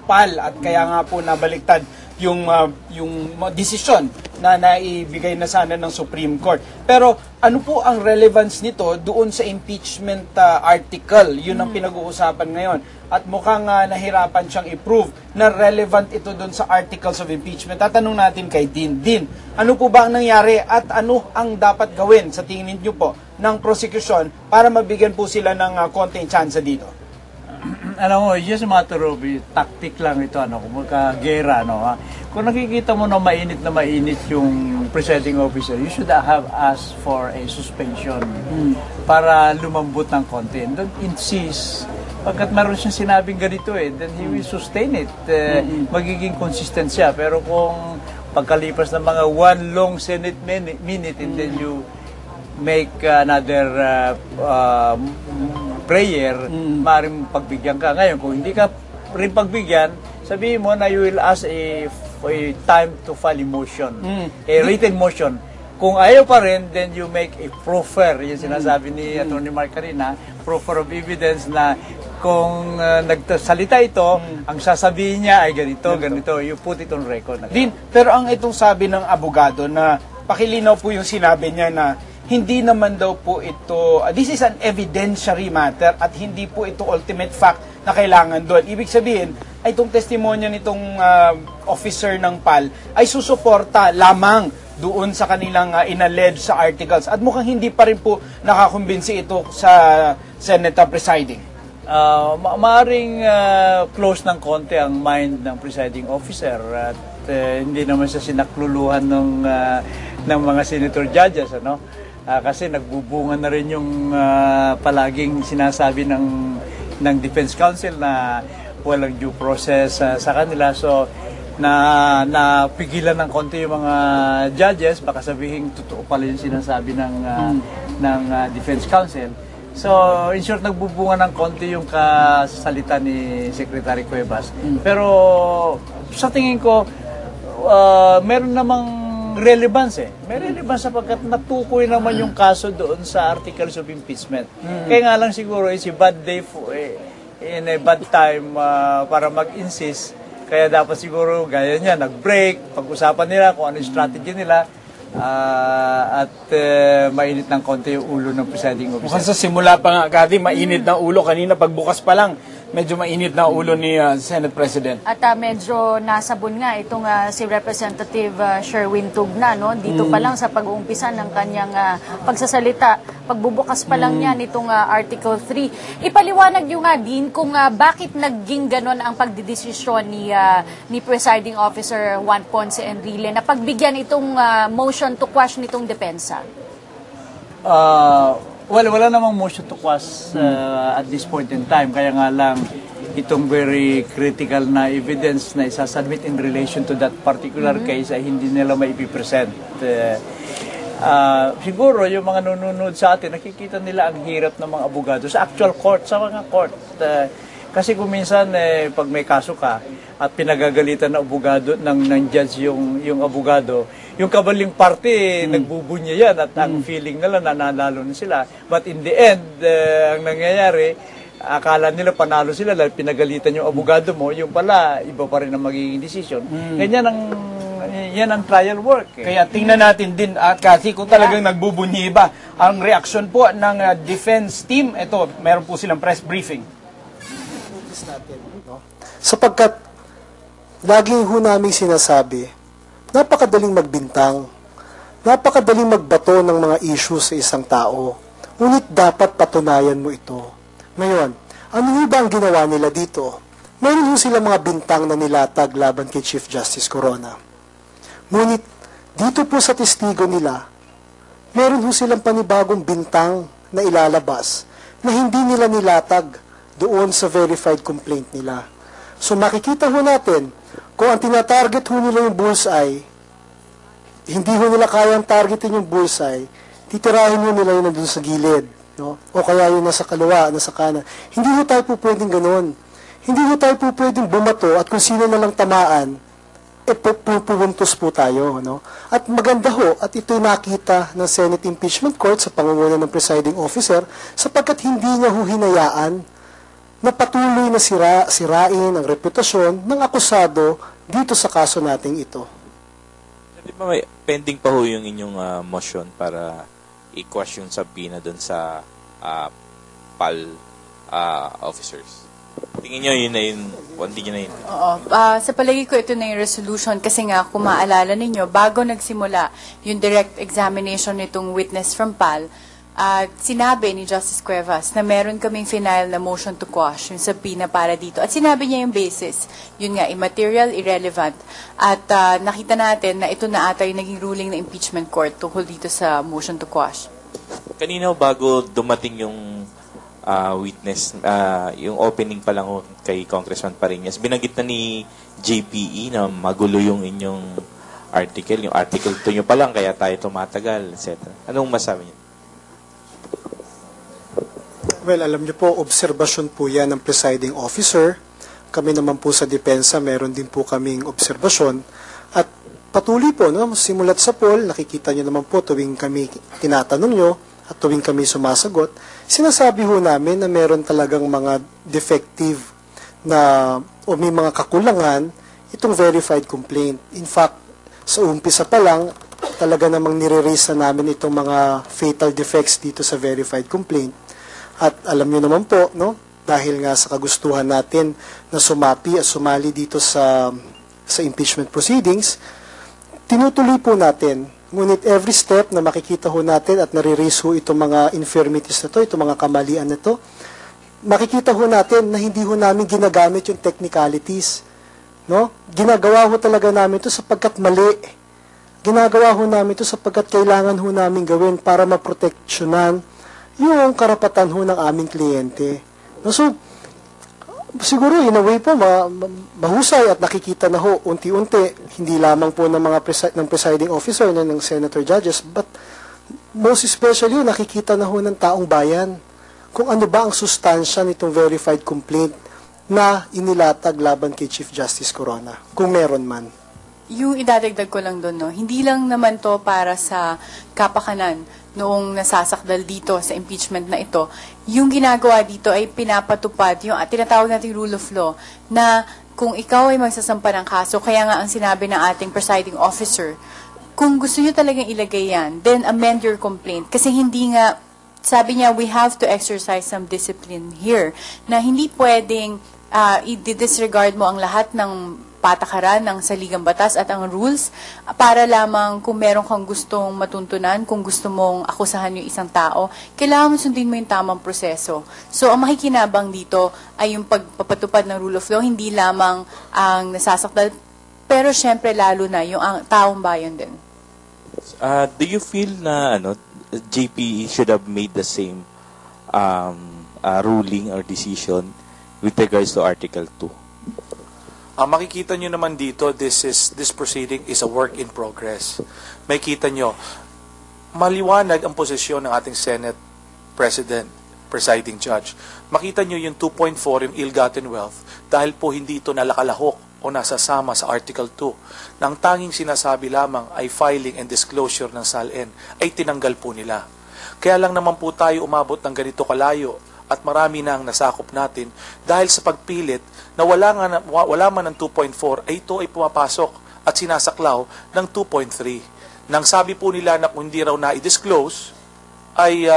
PAL at kaya nga po nabaliktad yung desisyon na naibigay na sana ng Supreme Court. Pero ano po ang relevance nito doon sa impeachment article? Yun ang pinag-uusapan ngayon. At mukhang nahirapan siyang i-prove na relevant ito doon sa articles of impeachment. Tatanong natin kay Dean. Dean, ano po ba ang nangyari at ano ang dapat gawin sa tingin niyo po ng prosecution para mabigyan po sila ng konting chance dito? Alam mo, just a matter of tactic lang ito, kumagka-gera, Kung nakikita mo na mainit yung presiding officer, you should have asked for a suspension para lumambot ng konti. Don't insist. Pagkat meron siyang sinabing ganito then he will sustain it. Magiging consistent siya. Pero kung pagkalipas ng mga one long Senate minute and then you make another prayer, maaaring pagbigyan ka. Ngayon, kung hindi ka rin pagbigyan, sabihin mo na you will ask a time to file a motion, a written motion. Kung ayaw pa rin, then you make a proffer. Yung sinasabi ni Atty. Mark kanina, proffer of evidence na kung nagsalita ito, ang sasabihin niya ay ganito. You put it on record. Din, pero ang itong sabi ng abogado na pakilinaw po yung sinabi niya na hindi naman daw po ito, this is an evidentiary matter at hindi po ito ultimate fact na kailangan doon. Ibig sabihin, ay itong testimonya nitong officer ng PAL ay susuporta lamang doon sa kanilang inalleged sa articles. At mukhang hindi pa rin po nakakumbinsi ito sa Senate presiding. Maaring close ng konti ang mind ng presiding officer at hindi naman siya sinakluluhan ng mga senator judges, kasi nagbubunga na rin yung palaging sinasabi ng Defense Counsel na walang due process sa kanila. So, napigilan ng konti yung mga judges, baka sabihin totoo pala yung sinasabi ng Defense Counsel. So, in short, nagbubunga ng konti yung kasalita ni Secretary Cuevas. Pero, sa tingin ko, meron namang relevance May relevance sapagkat natukoy naman yung kaso doon sa articles of impeachment. Kaya nga lang siguro is a bad day in a bad time para mag-insist. Kaya dapat siguro gaya niya, nag-break, pag-usapan nila kung ano yung strategy nila at mainit ng konti yung ulo ng presiding officer. Mukhang sa simula pa nga, Kathy, mainit na ulo. Kanina pagbukas pa lang, medyo mainit na ulo ni Senate President. At medyo nasabon nga itong si Representative Sherwin Tugna, dito pa lang sa pag-uumpisa ng kanyang pagsasalita, pagbubukas pa lang niya nitong Article 3. Ipaliwanag nyo nga din kung bakit naging ganon ang pagdidesisyon ni Presiding Officer Juan Ponce Enrile na pagbigyan itong motion to quash nitong depensa. Well, wala namang motion to quash at this point in time. Kaya nga lang, itong very critical na evidence na isasubmit in relation to that particular case ay hindi nila maipipresent. Siguro, yung mga nununod sa atin, nakikita nila ang hirap ng mga abogado sa actual court, sa mga court. Kasi kung minsan, pag may kaso ka at pinagagalitan ng abogado, ng judge yung abogado, yung kabaling party, nagbubunya yan at ang feeling nila nanalo na sila. But in the end, ang nangyayari, akala nila panalo sila dahil pinagalitan yung abogado mo, yung pala, iba pa rin ang magiging decision. Ganyan yan ang trial work. Kaya tingnan natin din, kasi kung talagang nagbubunyi ba, ang reaksyon po ng defense team, ito, meron po silang press briefing. Sapagkat, laging ho namin sinasabi, napakadaling magbintang, napakadaling magbato ng mga issues sa isang tao, ngunit dapat patunayan mo ito. Ngayon, ano ba ang ginawa nila dito? Meron ho sila mga bintang na nilatag laban kay Chief Justice Corona. Ngunit, dito po sa testigo nila, meron ho silang panibagong bintang na ilalabas na hindi nila nilatag doon sa verified complaint nila. So makikita ho natin, kung ang tinatarget ho nila yung bullseye, hindi ho nila kayang targetin yung bullseye, titirahin ho nila yun nandun sa gilid. O kaya yun nasa kaliwa, nasa kanan. Hindi ho tayo po pwedeng ganun. Hindi ho tayo po pwedeng bumato at kung sino na lang tamaan, pupuntos po tayo. At maganda ho, at ito'y nakita ng Senate Impeachment Court sa pangunguna ng presiding officer sapagkat hindi niya ho hinayaan na patuloy na sirain ang reputasyon ng akusado dito sa kaso nating ito. Di ba may pending pa ho yung inyong motion para i-quash yung subpoena doon sa PAL officers? Tingin nyo yun na yun, hindi nyo na yun. Oo. Sa palagi ko, ito na yung resolution kasi nga, kung maalala ninyo, bago nagsimula yung direct examination nitong witness from PAL, sinabi ni Justice Cuevas na meron kaming final na motion to quash yung subpoena para dito. At sinabi niya yung basis. Yun nga, immaterial, irrelevant. At nakita natin na ito na ata yung naging ruling ng impeachment court tungkol dito sa motion to quash. Kanina bago dumating yung witness, yung opening pa lang kay Congressman Pariñas, binanggit na ni JPE na magulo yung inyong article. Yung article 2 nyo pa lang, kaya tayo tumatagal, etc. Anong masabi niyo? Well, alam niyo po, obserbasyon po yan ng presiding officer. Kami naman po sa depensa, meron din po kaming obserbasyon. At patuloy po, no, simulat sa poll, nakikita niyo naman po tuwing kami tinatanong niyo at tuwing kami sumasagot, sinasabi ho namin na meron talagang mga defective na o may mga kakulangan itong verified complaint. In fact, sa umpisa pa lang, talaga namang nire-raise na namin itong mga fatal defects dito sa verified complaint. At alam niyo naman po, no, dahil nga sa kagustuhan natin na sumapi at sumali dito sa impeachment proceedings, tinutuloy po natin. Ngunit every step na makikita ho natin at nare-raise ho itong mga infirmities na to, itong mga kamalian na to, makikita ho natin na hindi ho namin ginagamit yung technicalities. No? Ginagawa ho talaga namin ito sapagkat mali. Ginagawa ho namin ito sapagkat kailangan ho namin gawin para maproteksyonan yung karapatan ho ng aming kliyente. No, so, siguro in a way po, mahusay at nakikita na ho unti-unti, hindi lamang po ng mga ng presiding officer na ng senator judges, but most especially, nakikita na ho ng taong bayan kung ano ba ang sustansya nitong verified complaint na inilatag laban kay Chief Justice Corona, kung meron man. Yung idadagdag ko lang doon, no, hindi lang naman to para sa kapakanan noong nasasakdal dito sa impeachment na ito. Yung ginagawa dito ay pinapatupad yung tinatawag nating rule of law na kung ikaw ay magsasampa ng kaso, kaya nga ang sinabi ng ating presiding officer, kung gusto nyo talagang ilagay yan, then amend your complaint. Kasi hindi nga, sabi niya, we have to exercise some discipline here. Na hindi pwedeng i-disregard mo ang lahat ng patakaran ng saligang batas at ang rules para lamang kung meron kang gustong matuntunan, kung gusto mong akusahan yung isang tao, kailangan mo sundin mo yung tamang proseso. So, ang makikinabang dito ay yung pagpapatupad ng rule of law, hindi lamang ang nasasakdal, pero syempre lalo na yung taong bayan din. Do you feel na JPE should have made the same ruling or decision with regards to Article 2? Makikita nyo naman dito, this proceeding is a work in progress. Makikita nyo, maliwanag ang posisyon ng ating Senate President, Presiding Judge. Makita nyo yung 2.4, yung ill-gotten wealth, dahil po hindi ito nalakalahok o nasasama sa Article 2. Nang tanging sinasabi lamang ay filing and disclosure ng SALN, ay tinanggal po nila. Kaya lang naman po tayo umabot ng ganito kalayo at marami na ang nasakop natin dahil sa pagpilit na wala man ng 2.4 ay ito ay pumapasok at sinasaklaw ng 2.3. Nang sabi po nila na kung hindi raw na-disclose ay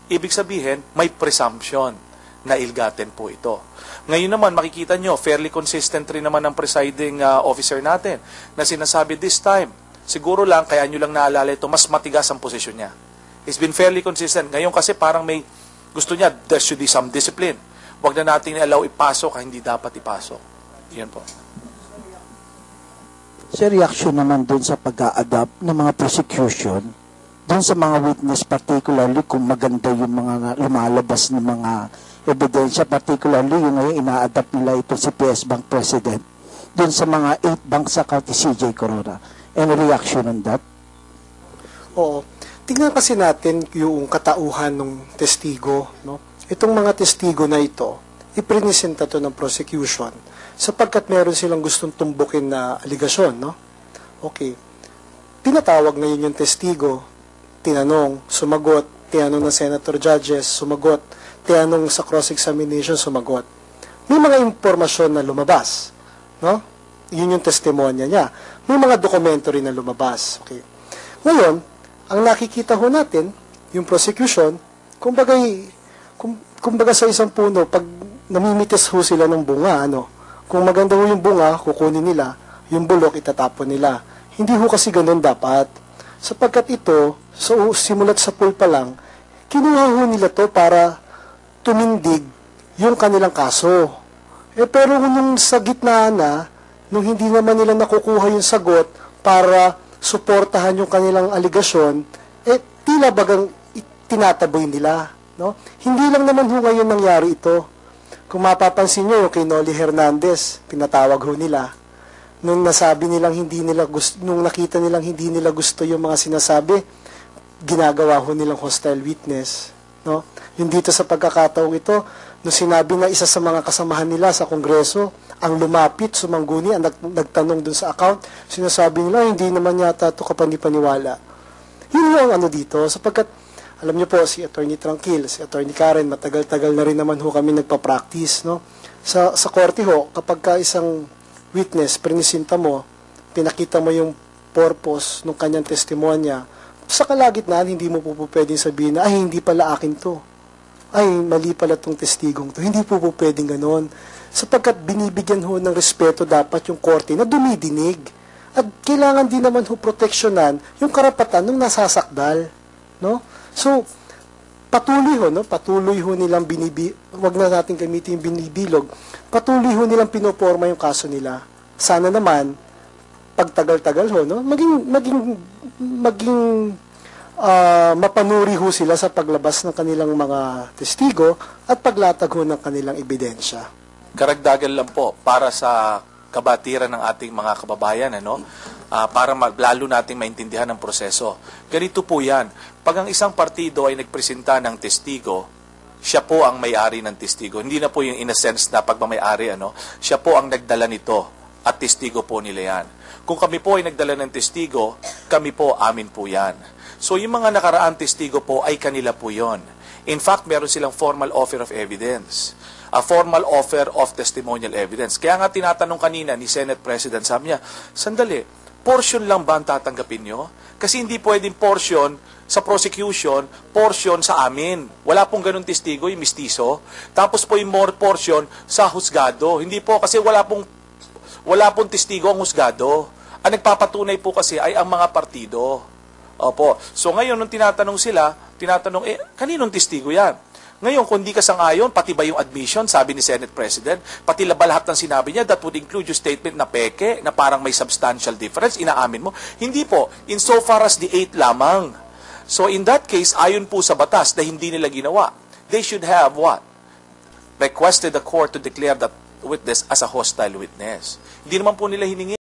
ibig sabihin may presumption na ill-gotten po ito. Ngayon naman makikita nyo, fairly consistent rin naman ang presiding officer natin na sinasabi this time, siguro lang kaya nyo lang naalala ito, mas matigas ang posisyon niya. It's been fairly consistent. Ngayon kasi parang may gusto niya, there should be some discipline. Huwag na natin allow ipasok hindi dapat ipasok. Yan po. Sa reaction naman doon sa pag-a-adapt ng mga prosecution, doon sa mga witness, particularly kung maganda yung mga lumalabas ng mga ebidensya, particularly yung ngayon ina-adapt nila itong si PS Bank President, doon sa mga 8 banks account ni CJ Corona. Any reaction on that? Oo. Tingnan kasi natin yung katauhan ng testigo. No? Itong mga testigo na ito, iprinisenta to ng prosecution sapagkat meron silang gustong tumbukin na aligasyon. No? Okay. Pinatawag ngayon yung testigo, tinanong, sumagot, tinanong ng senator judges, sumagot, tinanong sa cross-examination, sumagot. may mga impormasyon na lumabas. No? Yun yung testimonya niya. May mga dokumento rin na lumabas. Okay. Ngayon, ang nakikita ho natin, yung prosecution, kumbaga sa isang puno, pag namimitis ho sila ng bunga, kung maganda ho yung bunga, kukunin nila, yung bulok, itatapon nila. Hindi ho kasi ganun dapat. Sapagkat ito, simulat sa pulpa lang, kinuha ho nila to para tumindig yung kanilang kaso. Pero nung sa gitna na, nung hindi naman nila nakukuha yung sagot para suportahan yung kanilang aligasyon, tila bagang tinataboy nila. No? Hindi lang naman ho ngayon nangyari ito. Kung mapapansin nyo, yung kay Noli Hernandez, pinatawag ho nila. Nung nasabi nilang hindi nila gusto, nung nakita nilang hindi nila gusto yung mga sinasabi, ginagawa ho nilang hostile witness. No? Yung dito sa pagkakataong ito, nung sinabi na isa sa mga kasamahan nila sa Kongreso, ang lumapit, sumangguni, ang nagtanong dun sa account, sinasabi nila, hindi naman yata ito kapanipaniwala. Yun ho ang dito, sapagkat alam niyo po, si Attorney Tranquil, si Attorney Karen, matagal-tagal na rin naman ho kami nagpa-practice. No? Sa korte ho, kapag ka isang witness, prinisinta mo, pinakita mo yung purpose ng kanyang testimonya, sa kalagitnaan, hindi mo po pwedeng sabihin na, ay, hindi pala akin to. Ay, mali pala tong testigong to. Hindi po pwedeng ganon. Sapagkat binibigyan ho ng respeto dapat yung korte na dumidinig. At kailangan din naman ho proteksyonan yung karapatan ng nasasakdal. No? So, patuloy ho nilang wag na natin gamitin yung binibilog, patuloy ho nilang pinoporma yung kaso nila. Sana naman, pagtagal-tagal ho, maging mapanuri ho sila sa paglabas ng kanilang mga testigo at paglatag ho ng kanilang ebidensya. Karagdagan lang po para sa kabatiran ng ating mga kababayan, para lalo nating maintindihan ang proseso. Ganito po yan. Pag ang isang partido ay nagpresenta ng testigo, siya po ang may-ari ng testigo. Hindi na po yung in a sense na pagmamayari, siya po ang nagdala nito at testigo po nila yan. Kung kami po ay nagdala ng testigo, kami po, amin po yan. So yung mga nakaraang testigo po ay kanila po yon. In fact, meron silang formal offer of evidence. A formal offer of testimonial evidence. Kaya nga tinatanong kanina ni Senate President, sabi niya, sandali, portion lang ba ang tatanggapin nyo? Kasi hindi pwedeng portion sa prosecution, portion sa amin. Wala pong ganun testigo, yung mistiso. Tapos po yung more portion sa husgado. Hindi po, kasi wala pong testigo ang husgado. Ang nagpapatunay po kasi ay ang mga partido. Opo. So ngayon, nung tinatanong, kaninong testigo yan? Ngayon, kung di ka sang-ayon, pati ba yung admission, sabi ni Senate President, pati ba lahat ng sinabi niya, that would include yung statement na peke, na parang may substantial difference, inaamin mo? Hindi po. Insofar as the 8 lamang. So in that case, ayon po sa batas na hindi nila ginawa, they should have what? Requested the court to declare that witness as a hostile witness. Hindi naman po nila hiningi